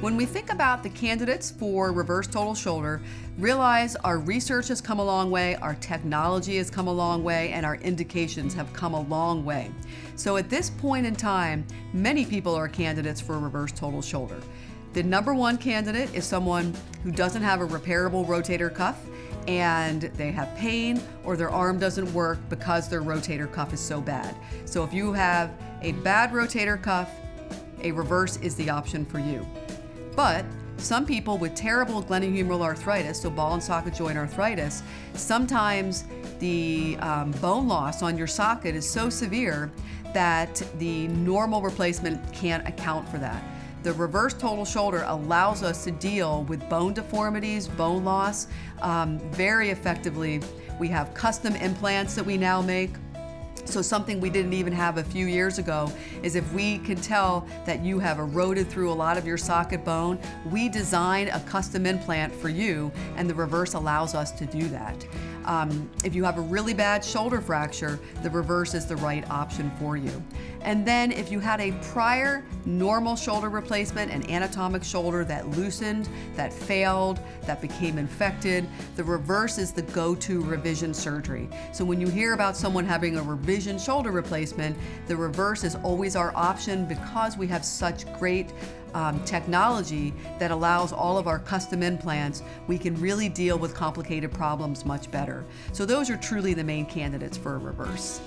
When we think about the candidates for reverse total shoulder, realize our research has come a long way, our technology has come a long way, and our indications have come a long way. So at this point in time, many people are candidates for a reverse total shoulder. The number one candidate is someone who doesn't have a repairable rotator cuff and they have pain or their arm doesn't work because their rotator cuff is so bad. So if you have a bad rotator cuff, a reverse is the option for you. But some people with terrible glenohumeral arthritis, so ball and socket joint arthritis, sometimes the bone loss on your socket is so severe that the normal replacement can't account for that. The reverse total shoulder allows us to deal with bone deformities, bone loss, very effectively. We have custom implants that we now make. So something we didn't even have a few years ago is if we can tell that you have eroded through a lot of your socket bone, we design a custom implant for you, and the reverse allows us to do that. If you have a really bad shoulder fracture, the reverse is the right option for you. And then if you had a prior normal shoulder replacement, an anatomic shoulder that loosened, that failed, that became infected, the reverse is the go-to revision surgery. So when you hear about someone having a revision shoulder replacement, the reverse is always our option because we have such great technology that allows all of our custom implants. We can really deal with complicated problems much better. So those are truly the main candidates for a reverse.